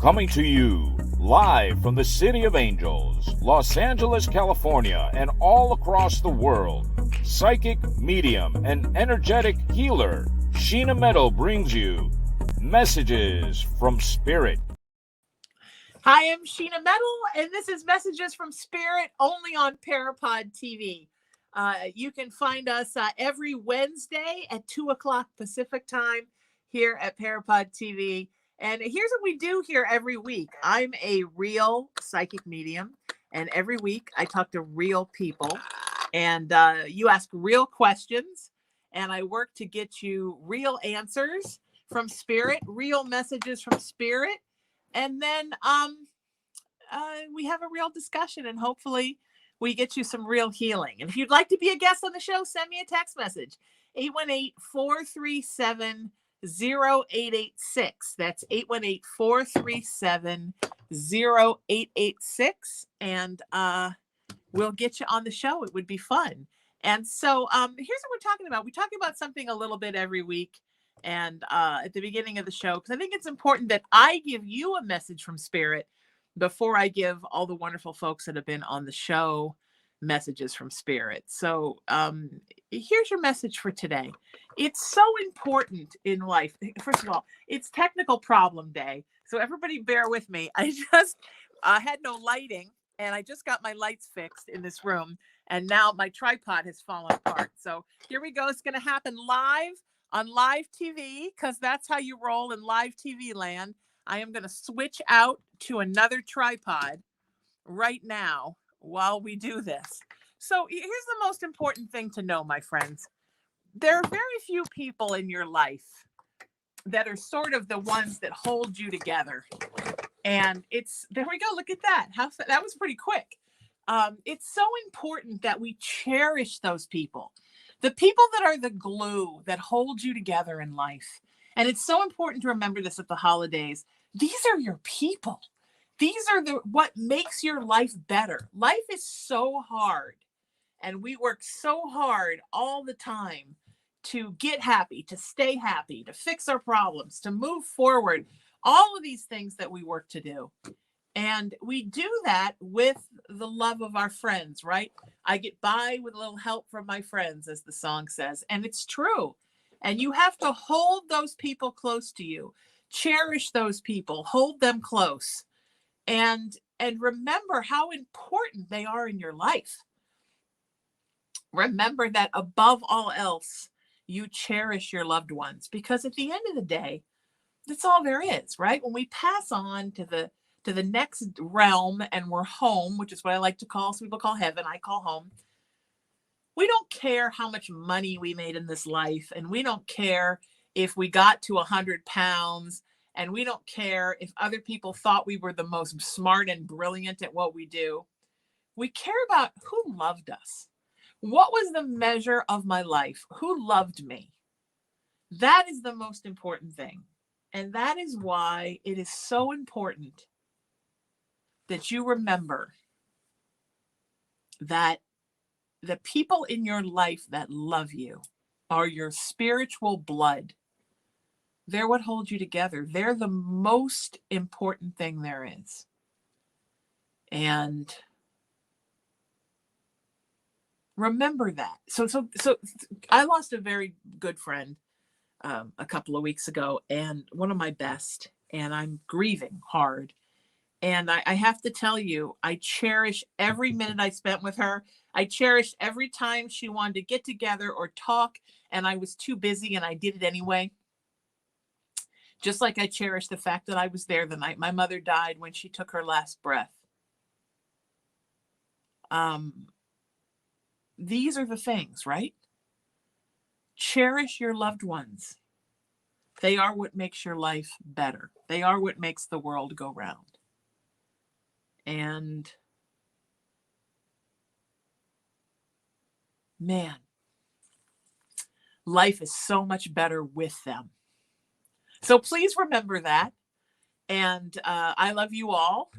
Coming to you live from the City of Angels, Los Angeles, California, and all across the world, psychic, medium, and energetic healer Sheena Meadow brings you Messages from Spirit. Hi, I'm Sheena Meadow, and this is Messages from Spirit only on PARAPOD TV. You can find us every Wednesday at 2 o'clock Pacific time here at PARAPOD TV. And here's what we do here every week. I'm a real psychic medium, and every week I talk to real people, and you ask real questions, and I work to get you real answers from Spirit, real messages from Spirit. And then we have a real discussion, and hopefully we get you some real healing. And if you'd like to be a guest on the show, send me a text message, 818-437-0886. That's 818-437-0886. And we'll get you on the show. It would be fun. And so here's what we're talking about. We talk about something a little bit every week. And at the beginning of the show, because I think it's important that I give you a message from Spirit before I give all the wonderful folks that have been on the show messages from Spirit. So here's your message for today. It's so important in life. First of all, it's technical problem day. So everybody bear with me. I just had no lighting, and I just got my lights fixed in this room. And now my tripod has fallen apart. So here we go. It's going to happen live on live TV, because that's how you roll in live TV land. I am going to switch out to another tripod right now while we do this. So here's the most important thing to know, my friends. There are very few people in your life that are sort of the ones that hold you together. And there we go. Look at that. That was pretty quick. It's so important that we cherish those people. The people that are the glue that hold you together in life. And it's so important to remember this at the holidays. These are your people. These are what makes your life better. Life is so hard. And we work so hard all the time to get happy, to stay happy, to fix our problems, to move forward. All of these things that we work to do. And we do that with the love of our friends, right? I get by with a little help from my friends, as the song says. And it's true. And you have to hold those people close to you. Cherish those people. Hold them close. And remember how important they are in your life. Remember that above all else, you cherish your loved ones. Because at the end of the day, that's all there is, right? When we pass on to the next realm and we're home, which is what I like to call, some people call heaven, I call home. We don't care how much money we made in this life, and we don't care if we got to 100 pounds, and we don't care if other people thought we were the most smart and brilliant at what we do. We care about who loved us. What was the measure of my life? Who loved me? That is the most important thing. And that is why it is so important that you remember that the people in your life that love you are your spiritual blood. They're what holds you together. They're the most important thing there is. And remember that. So I lost a very good friend a couple of weeks ago, and one of my best, and I'm grieving hard. And I have to tell you, I cherish every minute I spent with her. I cherished every time she wanted to get together or talk, and I was too busy, and I did it anyway. Just like I cherish the fact that I was there the night my mother died, when she took her last breath. These are the things, right? Cherish your loved ones. They are what makes your life better. They are what makes the world go round. And man, life is so much better with them. So please remember that. And I love you all.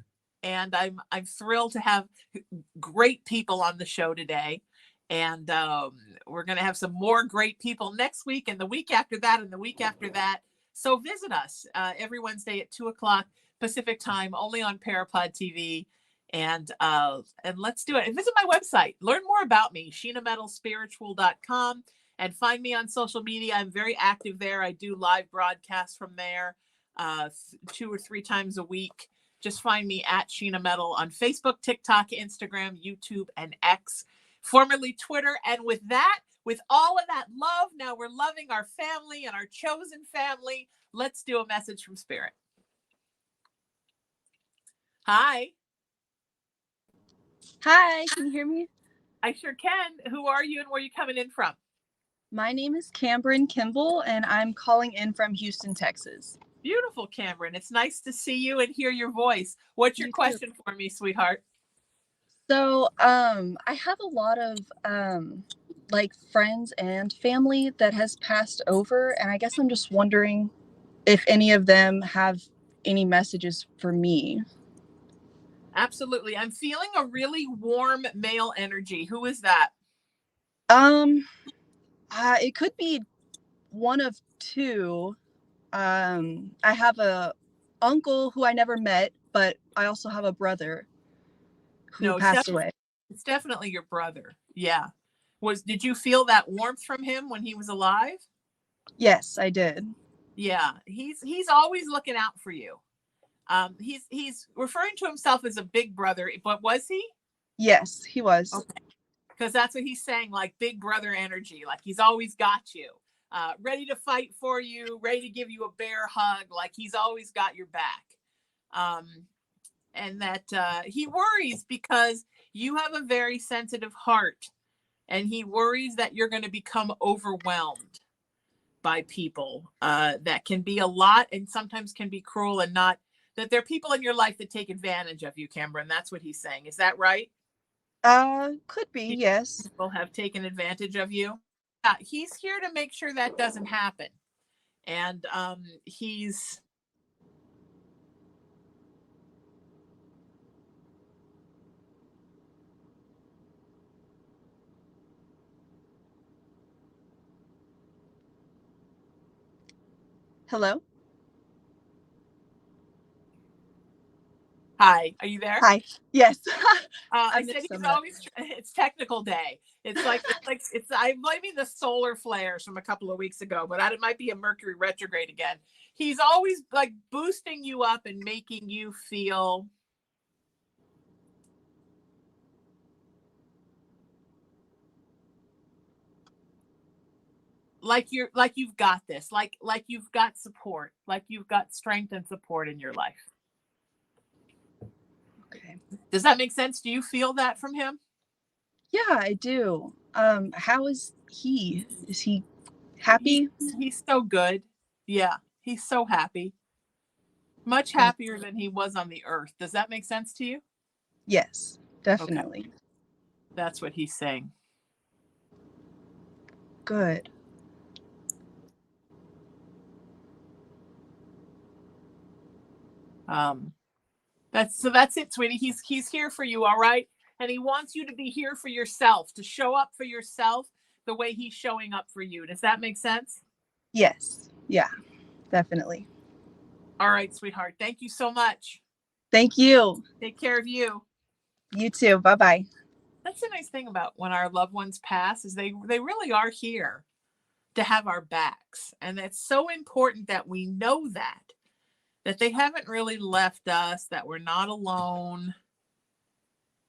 And I'm thrilled to have great people on the show today. And we're going to have some more great people next week, and the week after that, and the week after that. So visit us every Wednesday at 2 o'clock Pacific time, only on Parapod TV. And let's do it. And visit my website. Learn more about me, sheenametalspiritual.com, and find me on social media. I'm very active there. I do live broadcasts from there 2 or 3 times a week. Just find me at Sheena Metal on Facebook, TikTok, Instagram, YouTube, and X, formerly Twitter. And with that, with all of that love, now we're loving our family and our chosen family. Let's do a message from Spirit. Hi. Hi, can you hear me? I sure can. Who are you and where are you coming in from? My name is Cameron Kimball, and I'm calling in from Houston, Texas. Beautiful, Cameron. It's nice to see you and hear your voice. What's your question for me, sweetheart? So, I have a lot of like friends and family that has passed over, and I guess I'm just wondering if any of them have any messages for me. Absolutely. I'm feeling a really warm male energy. Who is that? It could be one of two. I have a uncle who I never met, but I also have a brother who passed away. It's definitely your brother. Yeah. Did you feel that warmth from him when he was alive? Yes, I did. Yeah. He's always looking out for you. He's referring to himself as a big brother, but was he? Yes, he was. Okay. Because that's what he's saying, like big brother energy, like he's always got you, ready to fight for you, ready to give you a bear hug, like he's always got your back. And that he worries because you have a very sensitive heart, and he worries that you're going to become overwhelmed by people. That can be a lot and sometimes can be cruel, and not that there are people in your life that take advantage of you, Cameron. That's what he's saying. Is that right? Could be, yes. People have taken advantage of you. He's here to make sure that doesn't happen. And he's... Hello? Hi, are you there? Hi. Yes. I said he's always, it's technical day. I'm blaming the solar flares from a couple of weeks ago, but it might be a Mercury retrograde again. He's always like boosting you up and making you feel like you've got this, like you've got support, like you've got strength and support in your life. Okay. Does that make sense? Do you feel that from him? Yeah, I do. How is he? Is he happy? He's so good. Yeah, he's so happy. Much happier than he was on the earth. Does that make sense to you? Yes, definitely. Okay. That's what he's saying. Good. That's it, sweetie. He's here for you, all right? And he wants you to be here for yourself, to show up for yourself the way he's showing up for you. Does that make sense? Yes. Yeah, definitely. All right, sweetheart. Thank you so much. Thank you. Take care of you. You too. Bye-bye. That's the nice thing about when our loved ones pass, is they really are here to have our backs. And it's so important that we know that they haven't really left us, that we're not alone,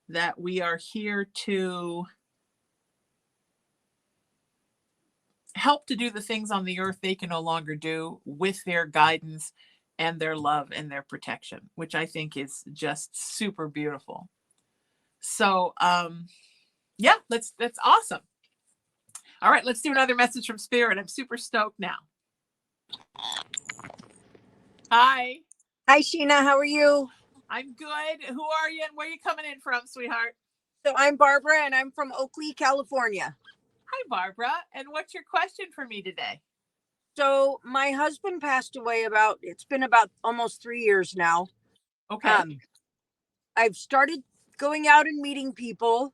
that we are here to help to do the things on the earth they can no longer do, with their guidance and their love and their protection, which I think is just super beautiful. So, yeah, that's awesome. All right, let's do another message from Spirit. I'm super stoked now. Hi. Hi, Sheena. How are you? I'm good. Who are you and where are you coming in from, sweetheart? So I'm Barbara, and I'm from Oakley, California. Hi, Barbara. And what's your question for me today? So my husband passed away it's been about almost 3 years now. Okay. I've started going out and meeting people,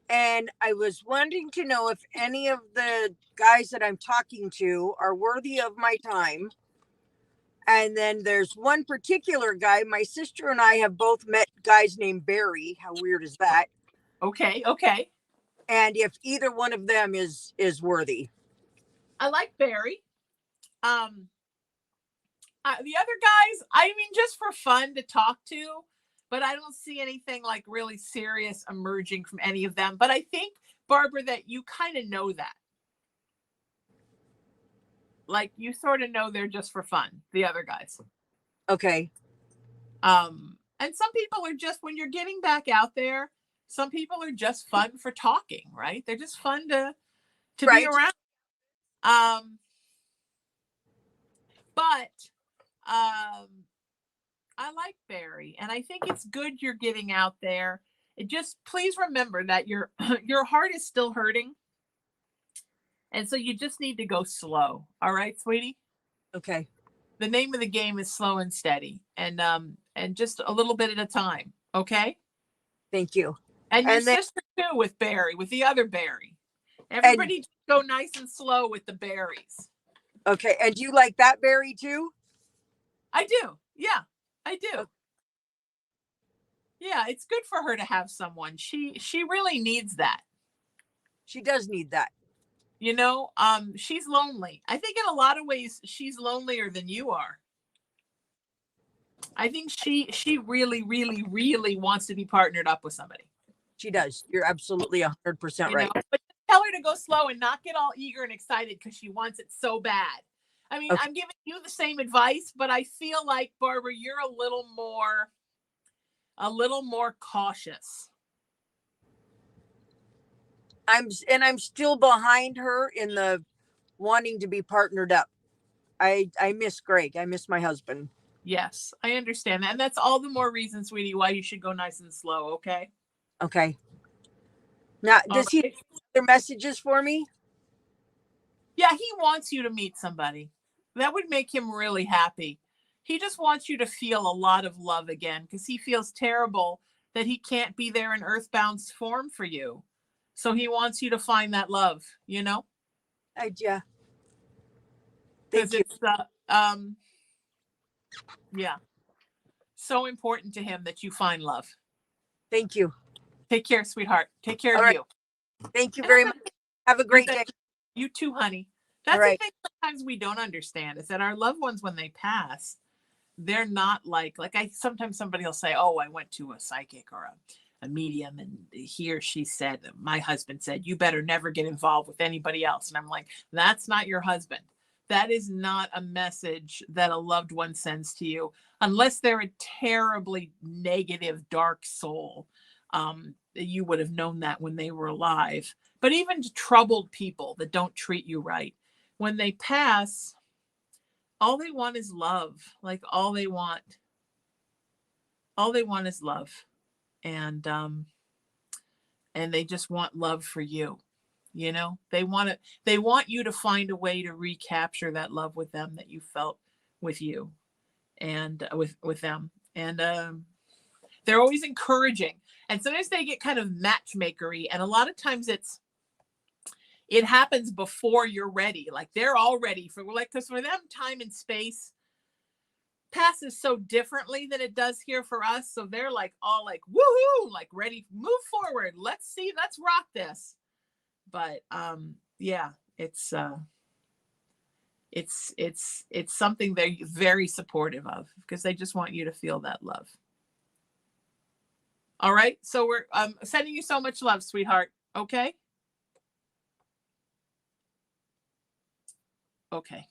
and I was wanting to know if any of the guys that I'm talking to are worthy of my time. And then there's one particular guy. My sister and I have both met guys named Barry. How weird is that? Okay. Okay. And if either one of them is worthy. I like Barry. The other guys, I mean, just for fun to talk to, but I don't see anything like really serious emerging from any of them. But I think, Barbara, that you kind of know that. Like, you sort of know they're just for fun, the other guys. Okay. And some people are just, when you're getting back out there, some people are just fun for talking, right? They're just fun to Right. be around. But I like Barry, and I think it's good you're getting out there. It just, please remember that your heart is still hurting, and so you just need to go slow. All right, sweetie. Okay. The name of the game is slow and steady, and just a little bit at a time. Okay. Thank you. And your then, sister too, with Barry, with the other Barry. Everybody just go nice and slow with the Barrys. Okay. And you like that Barry too? I do. Yeah, I do. Okay. Yeah, it's good for her to have someone. She really needs that. She does need that. You know, she's lonely. I think in a lot of ways she's lonelier than you are. I think she really, really, really wants to be partnered up with somebody. She does. You're absolutely 100% right. But tell her to go slow and not get all eager and excited because she wants it so bad. I mean, Okay. I'm giving you the same advice, but I feel like, Barbara, you're a little more cautious. I'm still behind her in the wanting to be partnered up. I miss Greg. I miss my husband. Yes, I understand that. And that's all the more reason, sweetie, why you should go nice and slow, okay? Okay. Now, does he have other messages for me? Yeah, he wants you to meet somebody. That would make him really happy. He just wants you to feel a lot of love again because he feels terrible that he can't be there in earthbound form for you. So he wants you to find that love, you know? Yeah. Because it's yeah, so important to him that you find love. Thank you. Take care, sweetheart. Take care of you. Thank you very much. Have a great day. You too, honey. That's the thing sometimes we don't understand is that our loved ones, when they pass, they're not like sometimes somebody will say, oh, I went to a psychic or a medium and he or she said, my husband said, you better never get involved with anybody else. And I'm like, that's not your husband. That is not a message that a loved one sends to you unless they're a terribly negative, dark soul. You would have known that when they were alive. But even troubled people that don't treat you right, when they pass, all they want is love. Like all they want is love. And they just want love for you. You know, they want you to find a way to recapture that love with them that you felt with you and with them. And they're always encouraging. And sometimes they get kind of matchmakery. And a lot of times it happens before you're ready. Like they're all ready because for them, time and space passes so differently than it does here for us. So they're like all like, woohoo, like ready, move forward. Let's rock this. But yeah, it's something they're very supportive of because they just want you to feel that love. All right. So we're sending you so much love, sweetheart. Okay. Okay.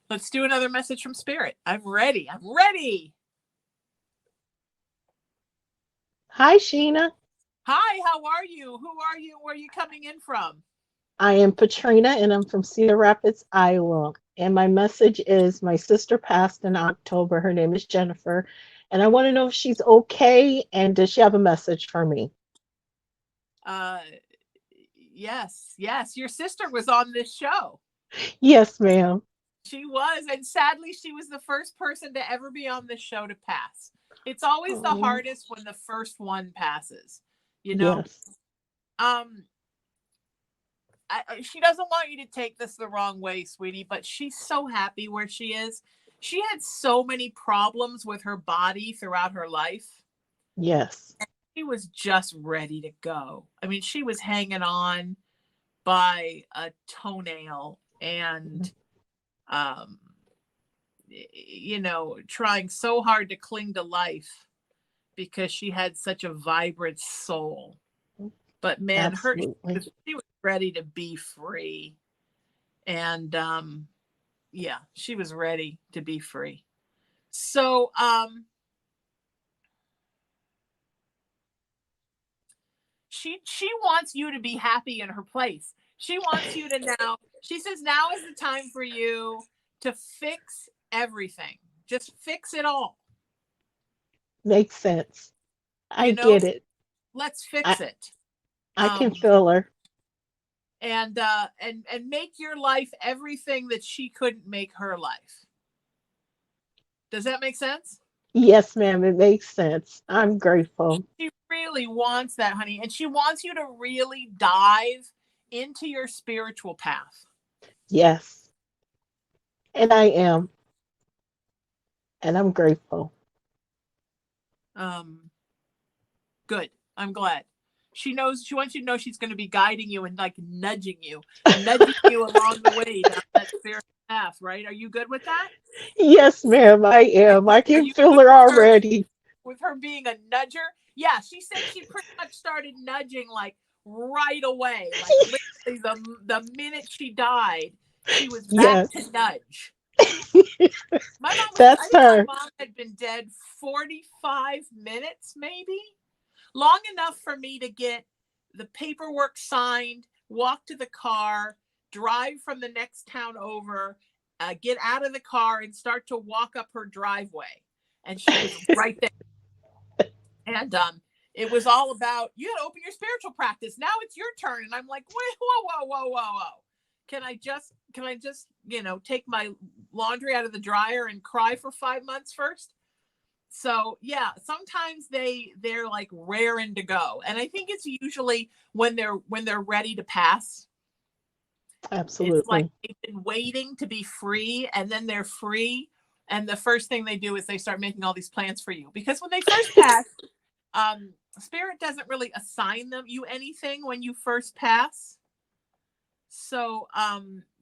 Let's do another message from Spirit. I'm ready. Hi, Sheena. Hi, how are you? Who are you? Where are you coming in from? I am Patrina, and I'm from Cedar Rapids, Iowa. And my message is my sister passed in October. Her name is Jennifer. And I want to know if she's okay, and does she have a message for me? Yes. Your sister was on this show. Yes, ma'am. She was, and sadly, she was the first person to ever be on this show to pass. It's always the hardest when the first one passes, you know? Yes. she doesn't want you to take this the wrong way, sweetie, but she's so happy where she is. She had so many problems with her body throughout her life. Yes. She was just ready to go. I mean, she was hanging on by a toenail and, you know, trying so hard to cling to life because she had such a vibrant soul. But man, Absolutely. she was ready to be free. And yeah, she was ready to be free. So she wants you to be happy in her place. She wants you to now, she says now is the time for you to fix everything. Just fix it all. Makes sense. I You know, get it. let's fix it. I can feel her. And make your life everything that she couldn't make her life. Does that make sense? Yes, ma'am, it makes sense. I'm grateful. She really wants that, honey. And she wants you to really dive into your spiritual path. Yes. And I am. And I'm grateful. Good. I'm glad. She wants you to know she's going to be guiding you and like nudging you along the way down that spiritual path, right? Are you good with that? Yes, ma'am, I am. I Are can you feel good her already. with her being a nudger? Yeah, she said she pretty much started nudging like right away. Like literally the minute she died, she was back Yes, to nudge. I that's think my her. mom had been dead 45 minutes, maybe. Long enough for me to get the paperwork signed, walk to the car, drive from the next town over, get out of the car and start to walk up her driveway. And she was right there. And it was all about, you got to open your spiritual practice. Now it's your turn. And I'm like, wait, whoa. Can I just, you know, take my laundry out of the dryer and cry for 5 months first? So yeah, sometimes they're like raring to go. And I think it's usually when they're ready to pass. It's like Absolutely. they've been waiting to be free and then they're free. And the first thing they do is they start making all these plans for you. Because when they first pass, Spirit doesn't really assign you anything when you first pass. So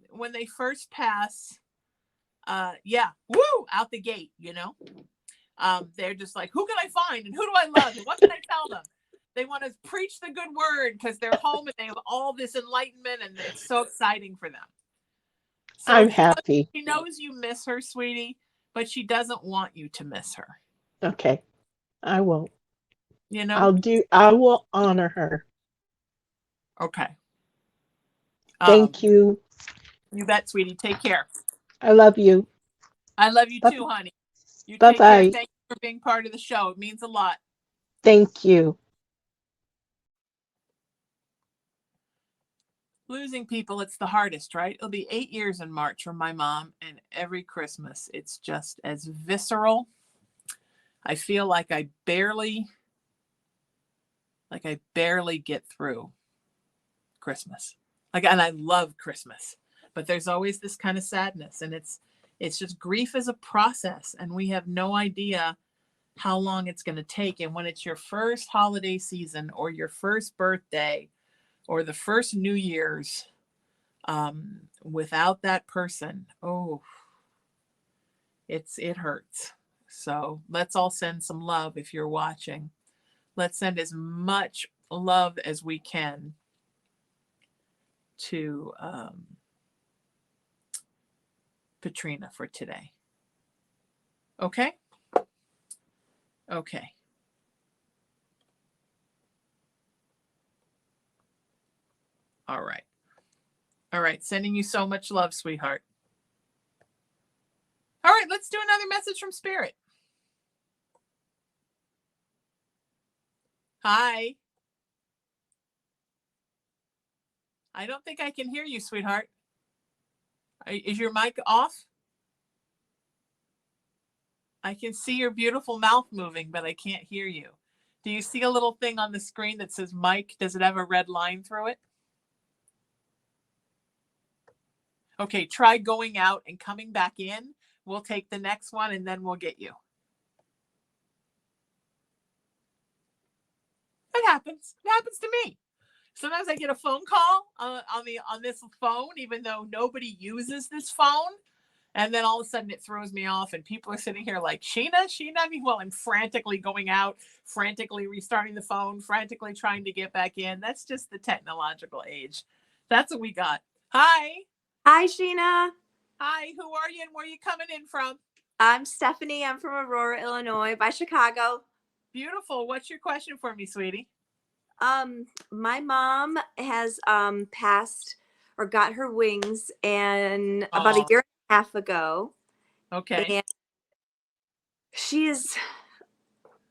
when they first pass, yeah, woo, out the gate, you know. They're just like, who can I find and who do I love and what can I tell them? They want to preach the good word because they're home and they have all this enlightenment and it's so exciting for them. So I'm happy. she knows you miss her, sweetie, but she doesn't want you to miss her. Okay. I won't. You know? I will honor her. Okay. Thank you. You bet, sweetie. Take care. I love you. I love you Bye- too, honey. You take care. Bye-bye. Thank you for being part of the show. It means a lot. Thank you. Losing people, it's the hardest, right? It'll be 8 years in March for my mom, and every Christmas it's just as visceral. I feel like I barely get through Christmas. And I love Christmas, but there's always this kind of sadness, and it's just grief is a process, and we have no idea how long it's going to take. And when it's your first holiday season or your first birthday or the first New Year's, without that person, it hurts. So let's all send some love. If you're watching, let's send as much love as we can to Katrina for today. Okay. All right, sending you so much love, sweetheart. All right, let's do another message from Spirit. Hi. I don't think I can hear you, sweetheart. Is your mic off? I can see your beautiful mouth moving, but I can't hear you. Do you see a little thing on the screen that says mic? Does it have a red line through it? Okay, try going out and coming back in. We'll take the next one and then we'll get you. It happens. It happens to me. Sometimes I get a phone call on this phone, even though nobody uses this phone. And then all of a sudden it throws me off and people are sitting here like, Sheena. I mean, well, I'm frantically going out, frantically restarting the phone, frantically trying to get back in. That's just the technological age. That's what we got. Hi. Hi, Sheena. Hi, who are you and where are you coming in from? I'm Stephanie. I'm from Aurora, Illinois, by Chicago. Beautiful. What's your question for me, sweetie? My mom has passed or got her wings and about a year and a half ago. Okay. And she is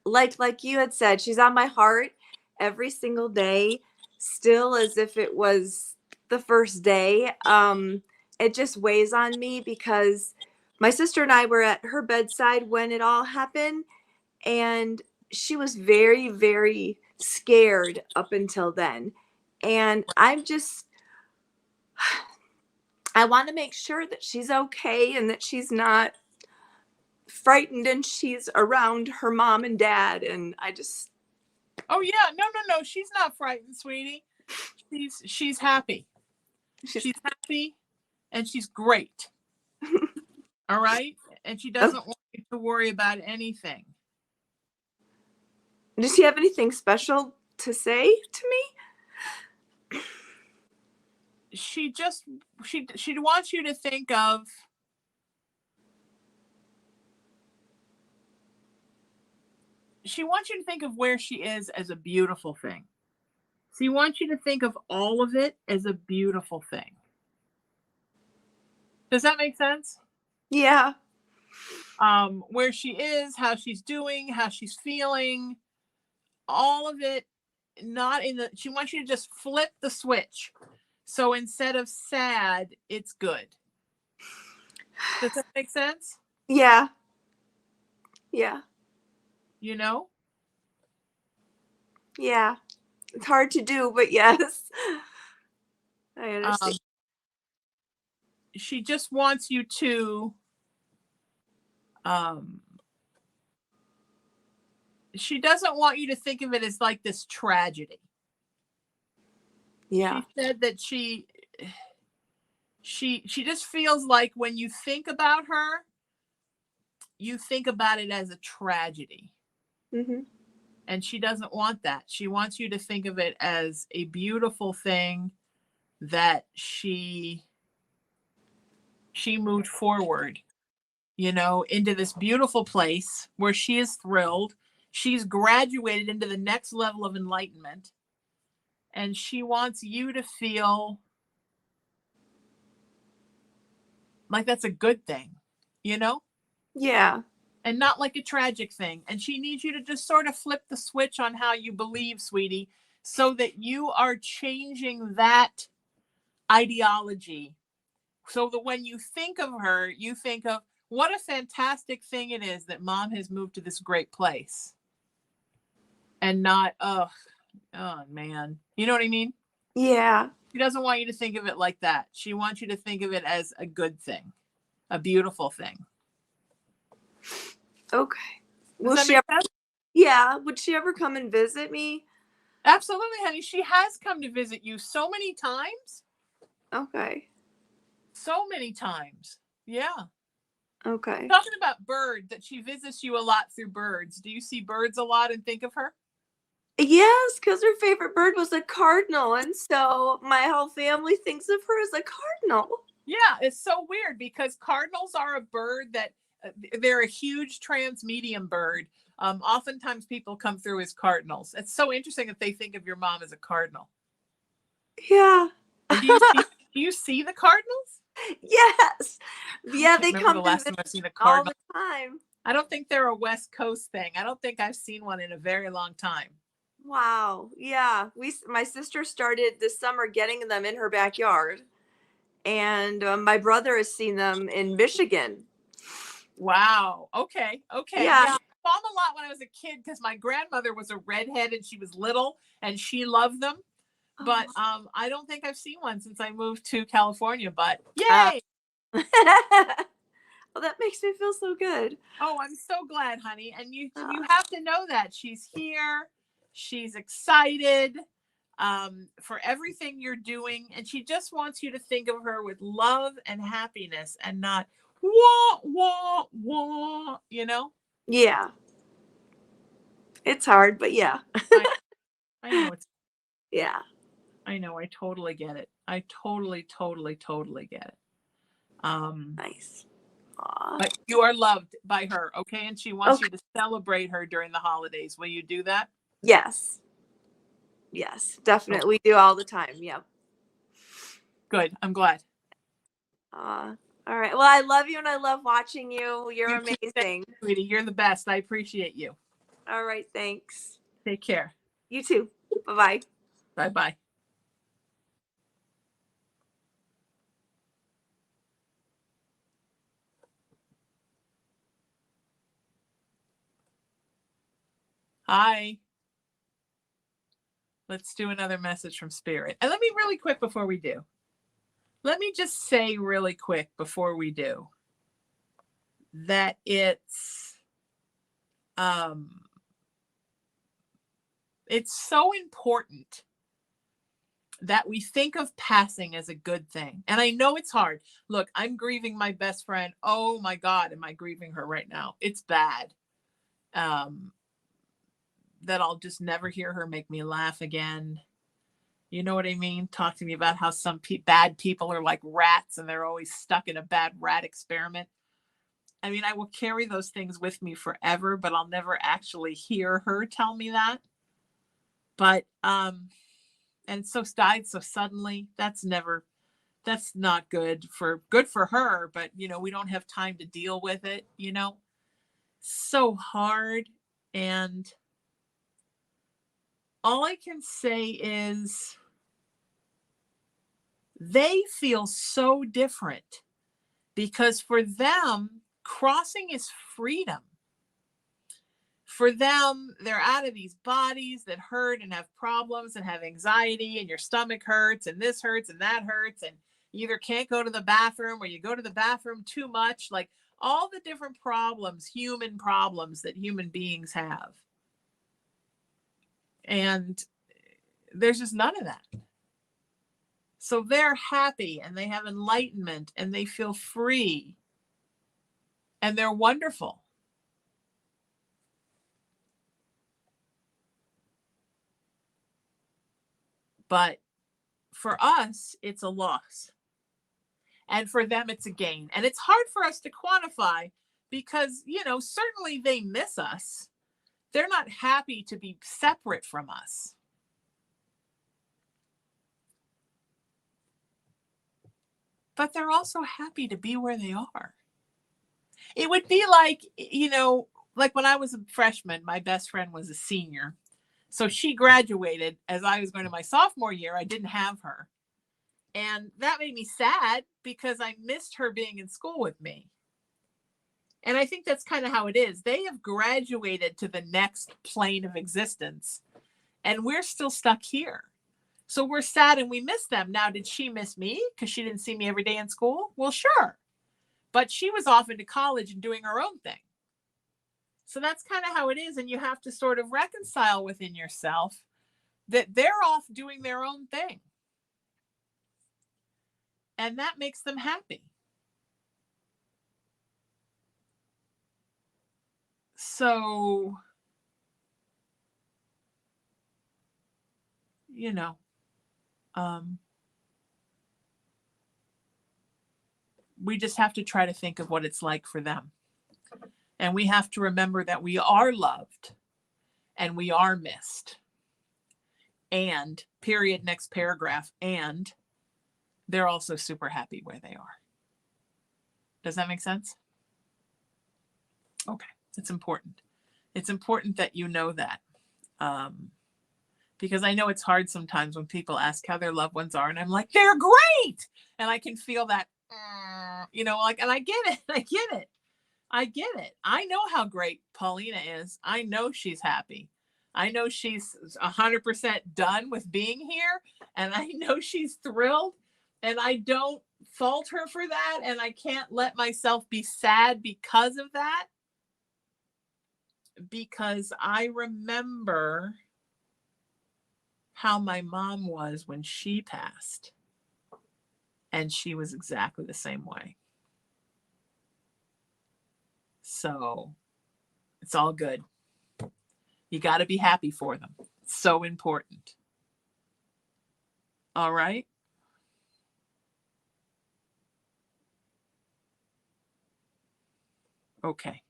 like you had said, she's on my heart every single day, still as if it was the first day. It just weighs on me because my sister and I were at her bedside when it all happened, and she was very, very scared up until then. And I want to make sure that she's okay and that she's not frightened and she's around her mom and dad. And Oh yeah, no, she's not frightened, sweetie. She's happy. She's happy and she's great. All right? And she doesn't want you to worry about anything. Does she have anything special to say to me? She wants you to think of where she is as a beautiful thing. She wants you to think of all of it as a beautiful thing. Does that make sense? Yeah. Where she is, how she's doing, how she's feeling, all of it, she wants you to just flip the switch. So instead of sad, it's good. Does that make sense? Yeah. Yeah. You know? Yeah. It's hard to do, but yes. I understand. She just wants you to she doesn't want you to think of it as like this tragedy. Yeah. She said that she just feels like when you think about her, you think about it as a tragedy. Mm-hmm. And she doesn't want that. She wants you to think of it as a beautiful thing that she moved forward, into this beautiful place where she is thrilled. She's graduated into the next level of enlightenment. And she wants you to feel like that's a good thing, Yeah. And not like a tragic thing. And she needs you to just sort of flip the switch on how you believe, sweetie, so that you are changing that ideology. So that when you think of her, you think of what a fantastic thing it is that mom has moved to this great place. And not, oh man. You know what I mean? Yeah. She doesn't want you to think of it like that. She wants you to think of it as a good thing, a beautiful thing. Okay. Will she ever? Yeah. Would she ever come and visit me? Absolutely, honey. She has come to visit you so many times. Okay. So many times. Yeah. Okay. Talking about birds, that she visits you a lot through birds. Do you see birds a lot and think of her? Yes, because her favorite bird was a cardinal. And so my whole family thinks of her as a cardinal. Yeah, it's so weird because cardinals are a bird that they're a huge transmedium bird. Oftentimes people come through as cardinals. It's so interesting that they think of your mom as a cardinal. Yeah. And do you see the cardinals? Yes. Yeah, they come the last time I've seen a all cardinal. the time. I don't think they're a West Coast thing. I don't think I've seen one in a very long time. Wow. Yeah. My sister started this summer getting them in her backyard. And my brother has seen them in Michigan. Wow. Okay. Yeah. I saw them a lot when I was a kid because my grandmother was a redhead and she was little and she loved them. but I don't think I've seen one since I moved to California, but Uh, yay. Well, that makes me feel so good. Oh, I'm so glad, honey. And you Uh, have to know that she's here. She's excited for everything you're doing. And she just wants you to think of her with love and happiness and not wah, wah, wah, you know? yeah. It's hard, but yeah. I know it's, Yeah. I know. I totally get it. I totally, totally, totally get it. Nice. Aw. But you are loved by her, okay? And she wants Okay. you to celebrate her during the holidays. Will you do that? Yes. Yes, definitely. We do all the time. Yep. Good. I'm glad. All right. Well, I love you and I love watching you. You're You too. Thank amazing. you, sweetie. You're the best. I appreciate you. All right. Thanks. Take care. You too. Bye-bye. Bye-bye. Hi. Let's do another message from Spirit. And let me really quick before we do. Let me just say really quick before we do that it's so important that we think of passing as a good thing. And I know it's hard. Look, I'm grieving my best friend. Oh my God, am I grieving her right now? It's bad. That I'll just never hear her make me laugh again. You know what I mean? Talk to me about how some bad people are like rats and they're always stuck in a bad rat experiment. I mean, I will carry those things with me forever, but I'll never actually hear her tell me that. But, and so died so suddenly. That's not good for her, but you know, we don't have time to deal with it, you know, so hard. And all I can say is they feel so different because for them, crossing is freedom. For them, they're out of these bodies that hurt and have problems and have anxiety, and your stomach hurts and this hurts and that hurts, and you either can't go to the bathroom or you go to the bathroom too much, like all the different problems, human problems that human beings have. And there's just none of that. So they're happy and they have enlightenment and they feel free and they're wonderful. But for us, it's a loss. And for them, it's a gain. And it's hard for us to quantify because, you know, certainly they miss us. They're not happy to be separate from us. But they're also happy to be where they are. It would be like, you know, like when I was a freshman, my best friend was a senior. So she graduated as I was going to my sophomore year. I didn't have her. And that made me sad because I missed her being in school with me. And I think that's kind of how it is. They have graduated to the next plane of existence, and we're still stuck here. So we're sad and we miss them. Now, did she miss me because she didn't see me every day in school? Well, sure. But she was off into college and doing her own thing. So that's kind of how it is. And you have to sort of reconcile within yourself that they're off doing their own thing. And that makes them happy. So, you know, we just have to try to think of what it's like for them. And we have to remember that we are loved and we are missed. And period, next paragraph. And they're also super happy where they are. Does that make sense? Okay. It's important. It's important that you know that. Because I know it's hard sometimes when people ask how their loved ones are. And I'm like, they're great. And I can feel that, you know, like, and I get it. I get it. I know how great Paulina is. I know she's happy. I know she's 100% done with being here, and I know she's thrilled, and I don't fault her for that, and I can't let myself be sad because of that, because I remember how my mom was when she passed, and she was exactly the same way. So it's all good. You got to be happy for them. It's so important. All right. Okay.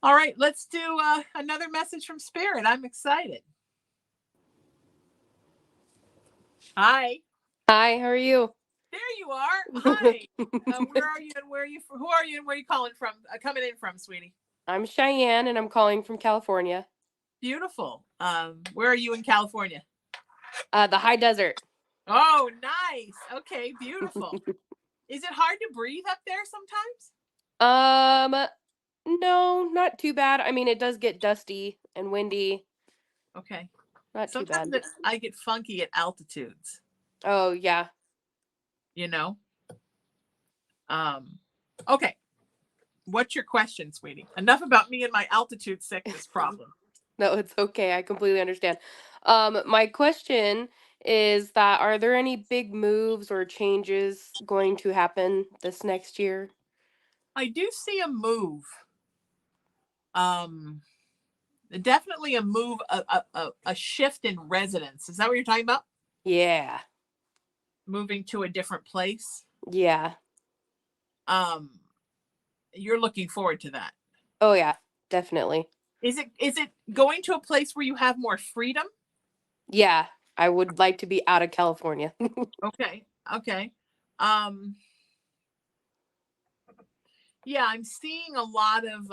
All right. Let's do another message from Spirit. I'm excited. Hi. Hi, how are you? There you are. Hi. Where are you and where are you? Who are you and where are you calling from? Coming in from, sweetie. I'm Cheyenne and I'm calling from California. Beautiful. Where are you in California? The high desert. Oh, nice. Okay, beautiful. Is it hard to breathe up there sometimes? No, not too bad. I mean, it does get dusty and windy. Okay. Not too Sometimes bad. I get funky at altitudes. Oh, yeah. You know? Okay. What's your question, sweetie? Enough about me and my altitude sickness problem. No, it's okay. I completely understand. My question is that are there any big moves or changes going to happen this next year? I do see a move. Definitely a move, a shift in residence. Is that what you're talking about? Yeah. Moving to a different place? Yeah. You're looking forward to that. Oh, yeah, definitely. Is it going to a place where you have more freedom? Yeah, I would like to be out of California. Okay. Yeah, I'm seeing a lot of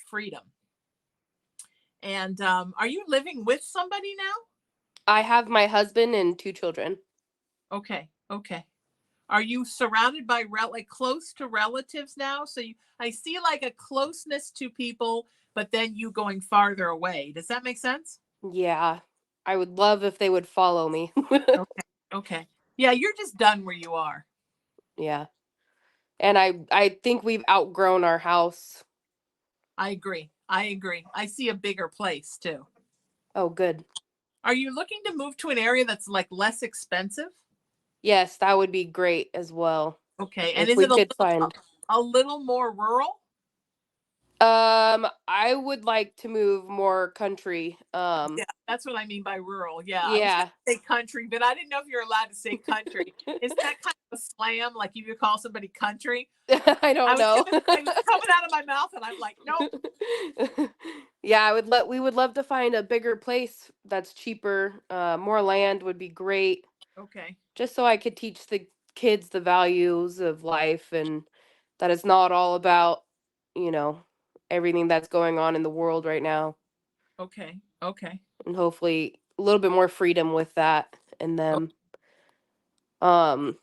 freedom. And are you living with somebody now? I have my husband and 2 children. Okay. Are you surrounded by like close to relatives now? So I see like a closeness to people, but then you going farther away. Does that make sense? Yeah, I would love if they would follow me. Okay. Yeah, you're just done where you are. Yeah. And I think we've outgrown our house. I agree. I see a bigger place too. Oh, good. Are you looking to move to an area that's like less expensive? Yes, that would be great as well. Okay. And If is we it could find. a little more rural? I would like to move more country. Yeah, that's what I mean by rural. Yeah, I was Yeah. going to say country, but I didn't know if you're allowed to say country. Is that kind of a slam, like if you call somebody country? I don't know. It was coming out of my mouth, and I'm like, nope. Yeah, we would love to find a bigger place that's cheaper. More land would be great. Okay. Just so I could teach the kids the values of life and that it's not all about, you know, everything that's going on in the world right now. Okay. And hopefully a little bit more freedom with that and them. And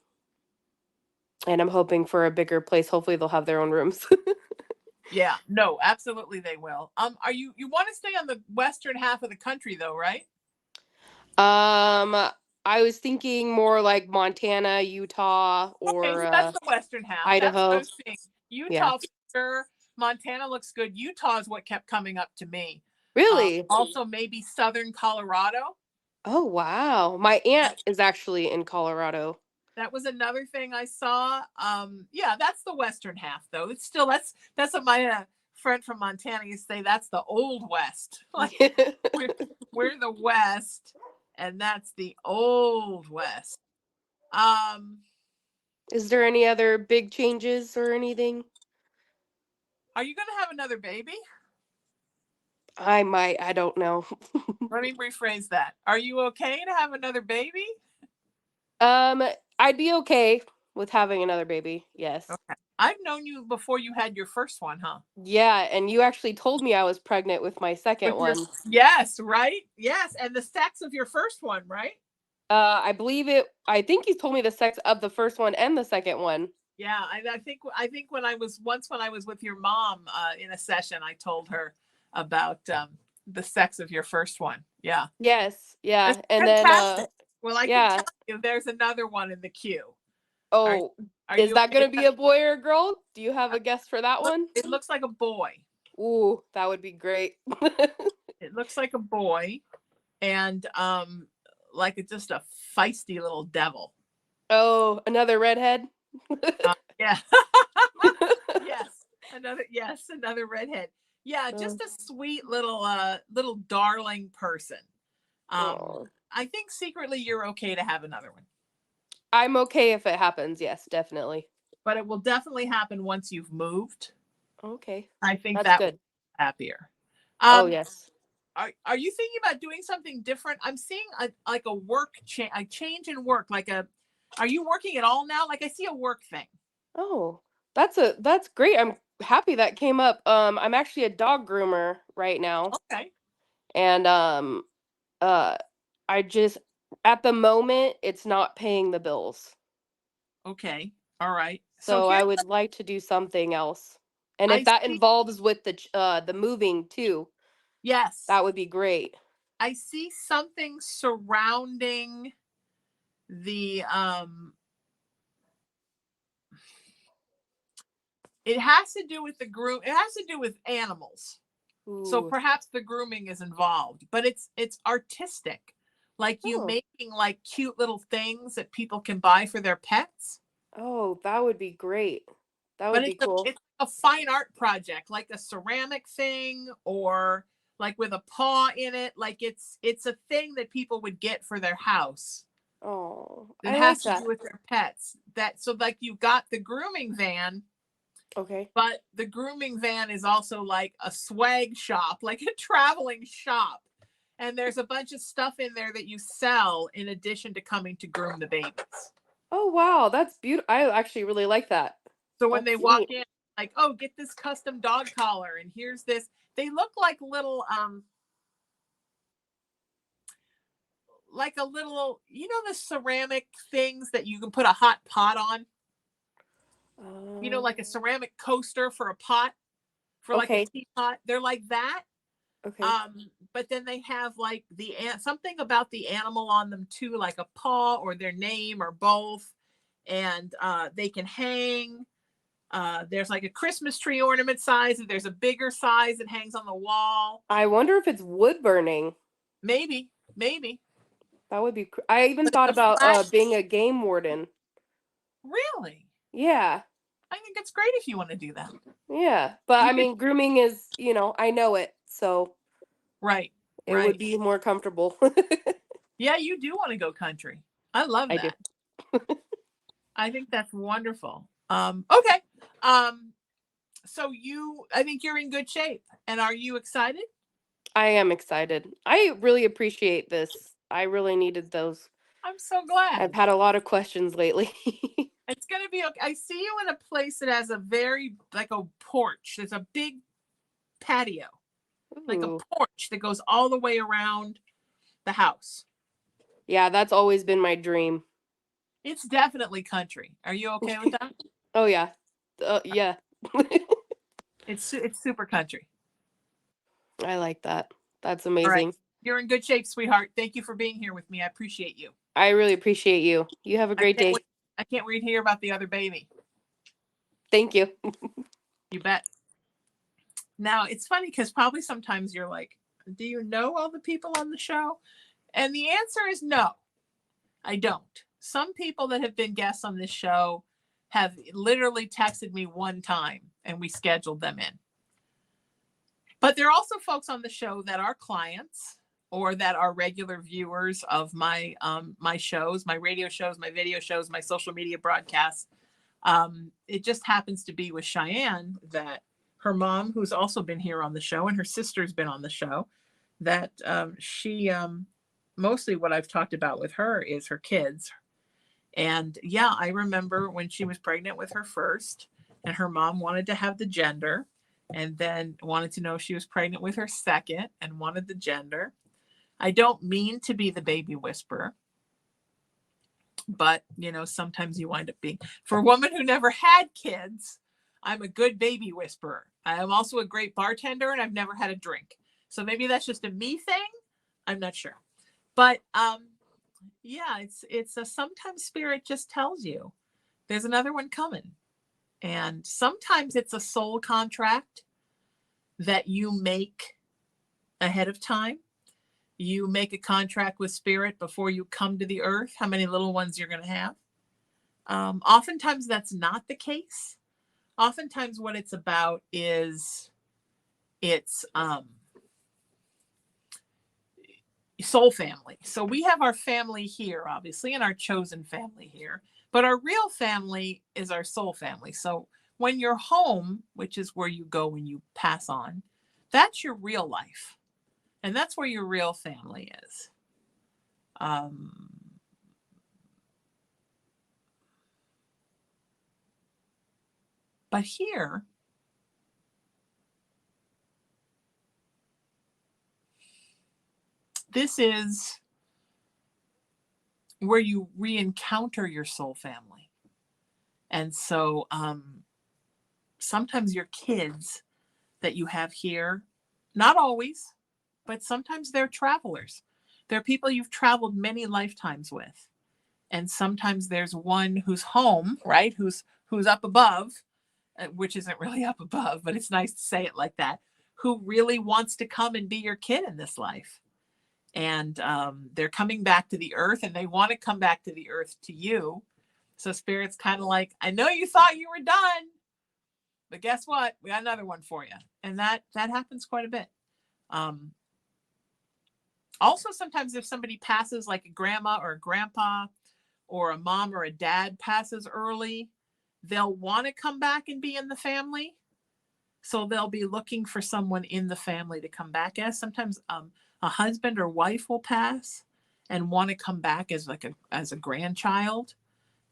I'm hoping for a bigger place. Hopefully they'll have their own rooms. Yeah, no, absolutely they will. Are you want to stay on the western half of the country though, right? I was thinking more like Montana, Utah, Okay, or so that's the western half. That's what I Idaho. was saying. Yeah. Utah, for sure. Montana looks good. Utah is what kept coming up to me. Really? Also, maybe southern Colorado. Oh, wow. My aunt is actually in Colorado. That was another thing I saw. Yeah, that's the western half, though. It's still that's what my friend from Montana used to say. That's the old west. Like we're the west, and that's the old west. Is there any other big changes or anything? Are you going to have another baby? I might. I don't know. Let me rephrase that. Are you okay to have another baby? I'd be okay with having another baby. Yes. Okay. I've known you before you had your first one, huh? Yeah, and you actually told me I was pregnant with my second one. Yes, right? Yes, and the sex of your first one, right? I think you told me the sex of the first one and the second one. Yeah, I think when I was with your mom in a session, I told her about the sex of your first one. Yeah, Yes, that's yeah. And then fantastic. Well, I can yeah. tell you there's another one in the queue. Are Oh, are is you that okay gonna with be that? a boy or a girl? Do you have a guess for that one? It looks like a boy. Ooh, that would be great. It looks like a boy, and like it's just a feisty little devil. Oh, another redhead? Yeah. Yes. Another redhead. Yeah, Oh, just a sweet little darling person. Um, oh. I think secretly you're okay to have another one, I'm okay if it happens. Yes, definitely. but it will definitely happen once you've moved. Okay. I think That's that will good. be happier. Oh, Um, yes. are you thinking about doing something different? I'm seeing like a change in work, are you working at all now? Like I see a work thing. Oh, that's great. I'm happy that came up. I'm actually a dog groomer right now, Okay. and uh I just at the moment it's not paying the bills. Okay. All right. So So I here would like to do something else. And if I that see. involves with the moving too, Yes. that would be great. I see something surrounding the it has to do with it has to do with animals. So Ooh. perhaps the grooming is involved, but it's artistic. Like you Oh. making like cute little things that people can buy for their pets. Oh, that would be great. That But would be it's a cool. it's a fine art project, like a ceramic thing or like with a paw in it. Like it's a thing that people would get for their house Oh, that I has like to do that. with their pets. That so like you got the grooming van, Okay. but the grooming van is also like a swag shop, like a traveling shop. And there's a bunch of stuff in there that you sell in addition to coming to groom the babies. Oh, wow, that's beautiful. I actually really like that. So when they That's walk neat. in, like, oh, get this custom dog collar, and here's this. They look like a little, the ceramic things that you can put a hot pot on. Um, Like a ceramic coaster for a pot, for like a okay. teapot. They're like that. Okay. But then they have like something about the animal on them too, like a paw or their name or both, and they can hang. There's like a Christmas tree ornament size, and there's a bigger size that hangs on the wall. I wonder if it's wood burning. Maybe, maybe. That would be I even But it's thought a about flat. being a game warden. Really? Yeah. I think it's great if you want to do that. Yeah. But You I could, mean, grooming is, I know it, so right, it would right. be more comfortable. Yeah, you do want to go country. I love I do. that. I think that's wonderful. Okay. Um, so I think you're in good shape. And are you excited? I am excited. I really appreciate this. I really needed those. I'm so I've glad. had a lot of questions lately. It's gonna be okay. I see you in a place that has like a porch. There's a big patio, like a Ooh. porch that goes all the way around the house. Yeah, that's always been my dream. It's definitely country. Are you okay with that? Oh yeah. Yeah. It's super country. I like that. That's All right. amazing. You're in good shape, sweetheart. Thank you for being here with me. I appreciate you. I really appreciate you. You have a I great can't day. wait. I can't wait to hear about the other baby. Thank you. You bet. Now, it's funny because probably sometimes you're like, do you know all the people on the show? And the answer is no, I don't. Some people that have been guests on this show have literally texted me one time and we scheduled them in. But there are also folks on the show that are clients or that are regular viewers of my shows, my radio shows, my video shows, my social media broadcasts. It just happens to be with Cheyenne that her mom, who's also been here on the show, and her sister's been on the show, that she mostly what I've talked about with her is her kids. And yeah, I remember when she was pregnant with her first, and her mom wanted to have the gender, and then wanted to know if she was pregnant with her second and wanted the gender. I don't mean to be the baby whisperer, But, sometimes you wind up being, for a woman who never had kids, I'm a good baby whisperer. I am also a great bartender, and I've never had a drink. So maybe that's just a me thing. I'm not sure. But yeah, it's a sometimes spirit just tells you there's another one coming. And sometimes it's a soul contract that you make ahead of time. You make a contract with spirit before you come to the earth, how many little ones you're going to have. Oftentimes that's not the case. Oftentimes what it's about is it's soul family. So we have our family here, obviously, and our chosen family here. But our real family is our soul family. So when you're home, which is where you go when you pass on, that's your real life. And that's where your real family is. But here, this is where you re-encounter your soul family. And so sometimes your kids that you have here, not always, but sometimes they're travelers. They're people you've traveled many lifetimes with. And sometimes there's one who's home, right? Who's up above, which isn't really up above, but it's nice to say it like that, who really wants to come and be your kid in this life. And they're coming back to the earth, and they want to come back to the earth to you. So Spirit's kind of like, I know you thought you were done, but guess what? We got another one for you. And that happens quite a bit. Also, sometimes if somebody passes, like a grandma or a grandpa or a mom or a dad passes early, they'll want to come back and be in the family. So they'll be looking for someone in the family to come back as. Sometimes a husband or wife will pass and want to come back as as a grandchild.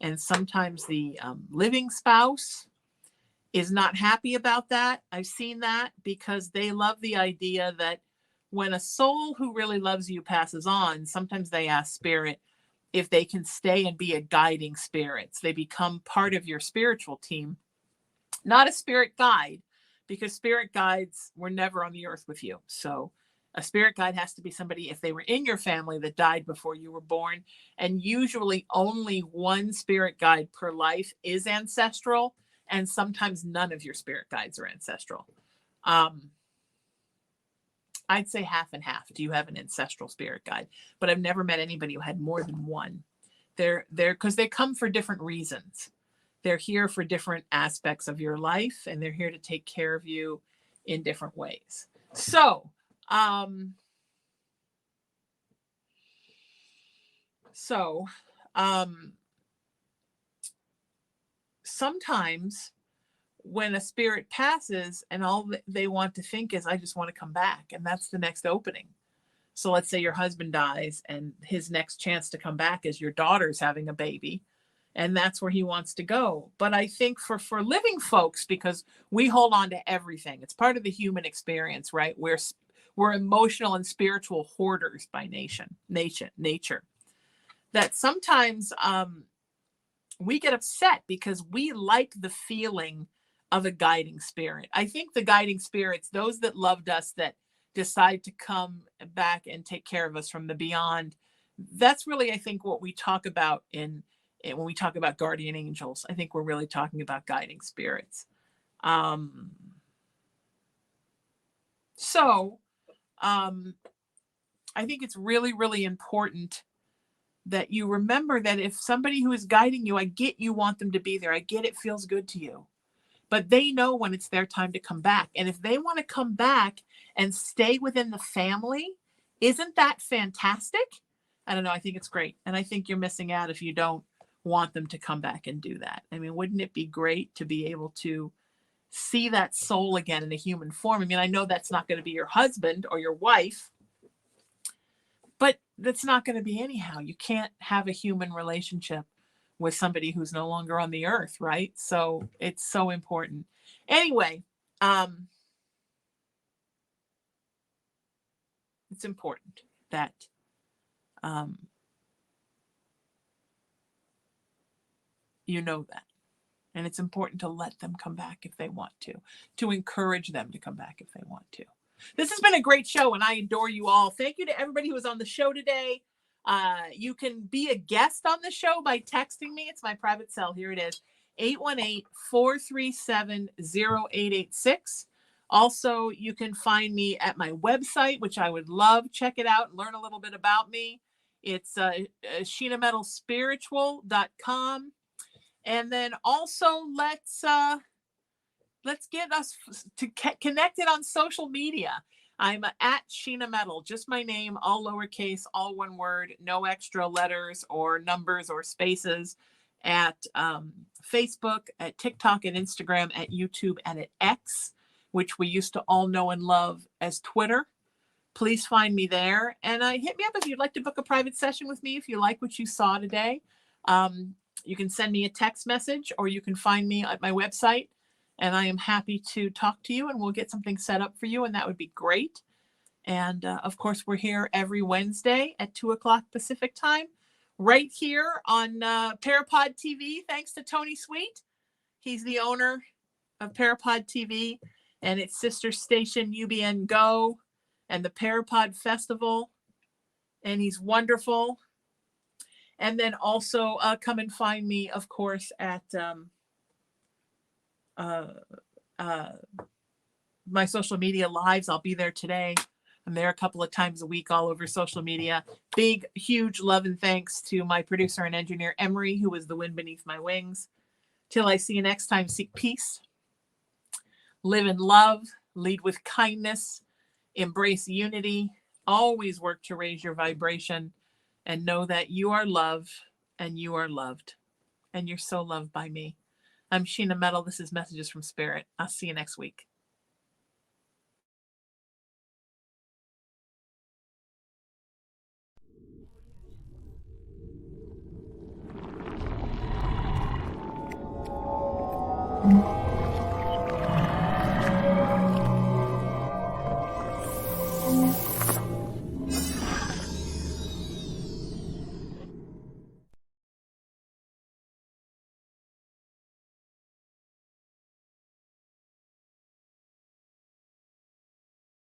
And sometimes the living spouse is not happy about that. I've seen that because they love the idea that when a soul who really loves you passes on, sometimes they ask spirit if they can stay and be a guiding spirit. They become part of your spiritual team, not a spirit guide, because spirit guides were never on the earth with you. So a spirit guide has to be somebody, if they were in your family, that died before you were born. And usually only one spirit guide per life is ancestral. And sometimes none of your spirit guides are ancestral. I'd say half and half. Do you have an ancestral spirit guide? But I've never met anybody who had more than one. They're because they come for different reasons. They're here for different aspects of your life, and they're here to take care of you in different ways. So, sometimes when a spirit passes and all they want to think is, I just want to come back. And that's the next opening. So let's say your husband dies and his next chance to come back is your daughter's having a baby. And that's where he wants to go. But I think for living folks, because we hold on to everything, it's part of the human experience, right? We're emotional and spiritual hoarders by nature. That sometimes we get upset because we like the feeling of a guiding spirit. I think the guiding spirits, those that loved us, that decide to come back and take care of us from the beyond, that's really, I think, what we talk about when we talk about guardian angels. I think we're really talking about guiding spirits. I think it's really, really important that you remember that if somebody who is guiding you, I get you want them to be there. I get it feels good to you. But they know when it's their time to come back. And if they want to come back and stay within the family, isn't that fantastic? I don't know. I think it's great. And I think you're missing out if you don't want them to come back and do that. I mean, wouldn't it be great to be able to see that soul again in a human form? I mean, I know that's not going to be your husband or your wife, but that's not going to be anyhow. You can't have a human relationship with somebody who's no longer on the earth, right? So it's so important. Anyway, it's important that You know that. And it's important to let them come back if they want to encourage them to come back if they want to. This has been a great show, and I adore you all. Thank you to everybody who was on the show today. You can be a guest on the show by texting me. It's my private cell. Here it is, 818-437-0886. Also, you can find me at my website, which I would love. Check it out and learn a little bit about me. It's sheenametalspiritual.com. And then also let's get us connected on social media. I'm at Sheena Metal, just my name, all lowercase, all one word, no extra letters or numbers or spaces, at Facebook, at TikTok, and Instagram, at YouTube, and at X, which we used to all know and love as Twitter. Please find me there, and hit me up if you'd like to book a private session with me if you like what you saw today. You can send me a text message, or you can find me at my website, and I am happy to talk to you, and we'll get something set up for you, and that would be great. And of course, we're here every Wednesday at 2:00 Pacific time, right here on PARAPOD TV. Thanks to Tony Sweet. He's the owner of PARAPOD TV and its sister station UBN Go and the PARAPOD Festival. And he's wonderful. And then also come and find me, of course, at my social media lives. I'll be there today. I'm there a couple of times a week all over social media. Big, huge love and thanks to my producer and engineer, Emery, who is the wind beneath my wings. Till I see you next time, seek peace, live in love, lead with kindness, embrace unity, always work to raise your vibration, and know that you are love and you are loved. And you're so loved by me. I'm Sheena Metal. This is Messages from Spirit. I'll see you next week. Mm-hmm.